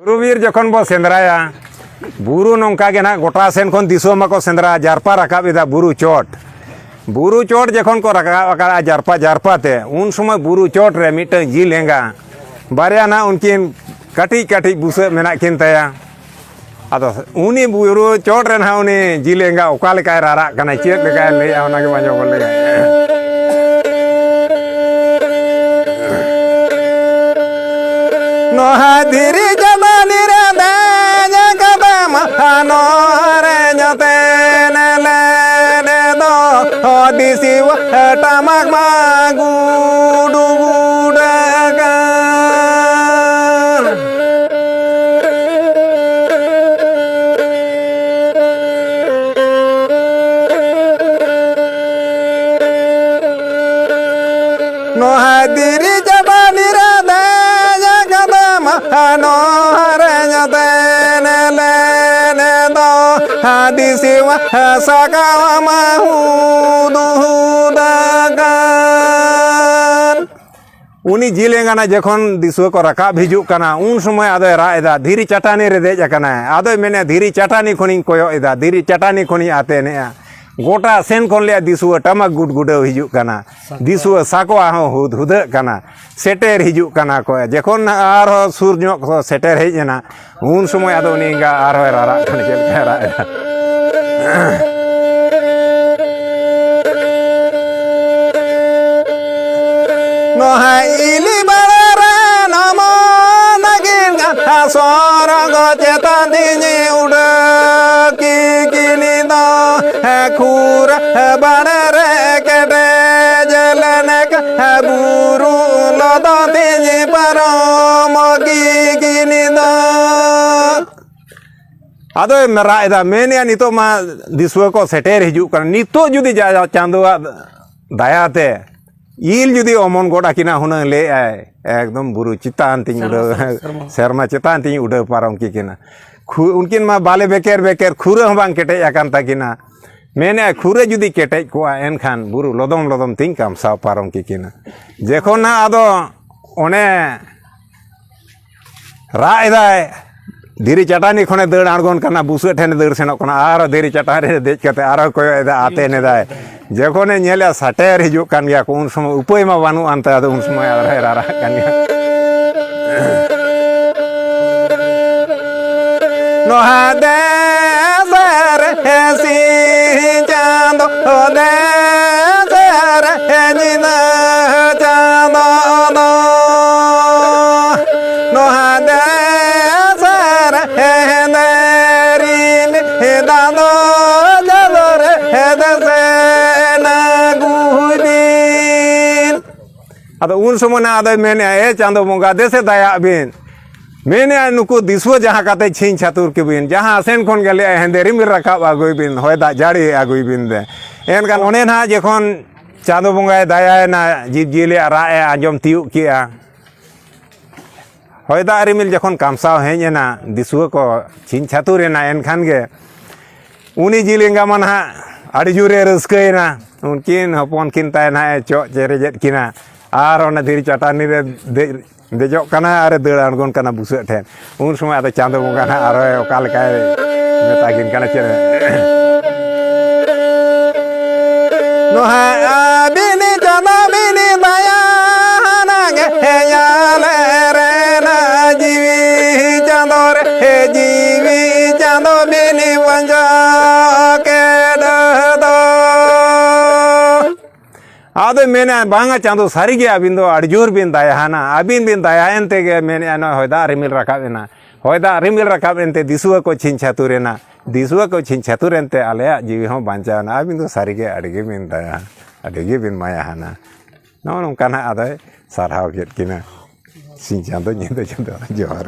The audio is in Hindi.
बुरुबीर जखन बो सेंद्राया बुरु नौका के ना गोटा सेन खन दिसोम को सेंद्रा जारपा रकाब एदा बुरु चोट जखन को रकाब जारपा जारपाते उन समय बुरु चोट रे मिट जी लेंगा बारिया ना उनकिन कटी कटी बुसे मेना किन तया अदो उनी बुरु चोट रे ना उनी जी लेंगा ओका लेका रारा कना चेत लेका ले ओना के बाजो बोले नोहा धीरे जमानी रे दाज कबे महानो रे जते ने ले ने दो दिसी टमक मा गुडु गुडगा नोहा धीरे जमानी रे no renya tene lene do hadisi wa sakawa mahudu dagan uni jilengana jokhon disu ko rakab hijuk kana un somoy ado ra eda dhiri chatani re dej akana ado mene dhiri chatani khoni koyo eda dhiri chatani khoni ate ne गोटा सेन खन ले दिसुआ टमक गुड गुडे हिजुक काना दिसुआ साकोआ हो हुद हुदे काना सेटेर हिजुक काना को जखन आर सुर ᱧᱚᱜ को सेटेर हेजना उन समय आदो निंगा आर रारा खन चेल रा नो हाइली बारा नमो नगिन गा सोरग चेता दिनी उड़ की किनी दो खूर बड़े केटे जलने का बुरु लदो तेजी परो मगी गिनी दो आदो मेरा इदा मैंने नितो मा दिसुआ को सेटेर हिजुक कर नितो जुदी जा चांदोआ दायाते ईल जुदी ओमन गोडा किना हुना ले आए एकदम बुरु चितान तिंग उड़ शर्मा चितान तिंग उड़ पारों की किना उनकिन मा बाले बेकेर बेकेर खुरे हम बांग केटे याकान ताकिना मैंने खुरे जुदी केटे को एनखान बुरु लदम लदम तिंग काम साव पारों की किना जेखोन ना आदो ओने रा एदाय धीरी चटानी खने दड़ आड़गोन करना बुसे ठेने दड़ सेनोक कना आर धीरी चटानी देज कते आर कोय एदा आते नेदाय जेखोने नेले सटेर हिजुक कान गया को उन समय उपाय मा बानु अंत आदो उन समय आर रारा कान गया नो हादे सर हेसी चांदो दे सर हेजिना चांदो नो नो हादे सर हेंदेरी दानो जलर हेदसे ना गुदिन आदो उन समय ना आदो मैंने ए चांदो बंगा देसे दया बिन मैंने नुकु दिसुआ जहाँ काते छीन छातुर के बिन जहाँ सेन खन गले हेंदेरी मिल रकाब आगुई बिन होय दा जाड़ी आगुई बिन दे एनकान ओने ना जखन चांदो बंगाय दाया ना जीव जिले राए आजम तियु किया होय दा रिमिल जखन कामसाव हेजना दिसुआ को छीन छातुर ना एनखान गे उनी जिलेंगा मन हा आड़ी जुरे रस्कैना उनकिन हपन किन ताय ना चो चेरेजेत किना आर ओना धीरी चटानी रे देजोक कना आरे दड़ आड़गोन कना बुसे ठेन उन समय आदो चांदो बंगा ना आरो ओका लेकाय मेतागिन कना चेरे नो हा बिनी चांदो बिनी दया ना गे याले रे ना जीवी चांदो रे जीवी चांदो बिनी वंजा के दो आदो मैंने बांगा चांदो सारी गया अबिन दो अड़जोर बिन दाया ना अबिन बिन दाया एनते गे मैंने अनो होयदा रिमिल रकाबेना होयदा रिमिल रकाबेनते दिसुआ को छिन छातुरेना दिसुआ को छिन छातुरेनते आलेया जीवी हो बांचाना अबिन दो सारी गे अड़गे बिन दाया अड़गे बिन माया हाना नो नोंकाना आदो सारहाव केट किना सिन चांदो जोहार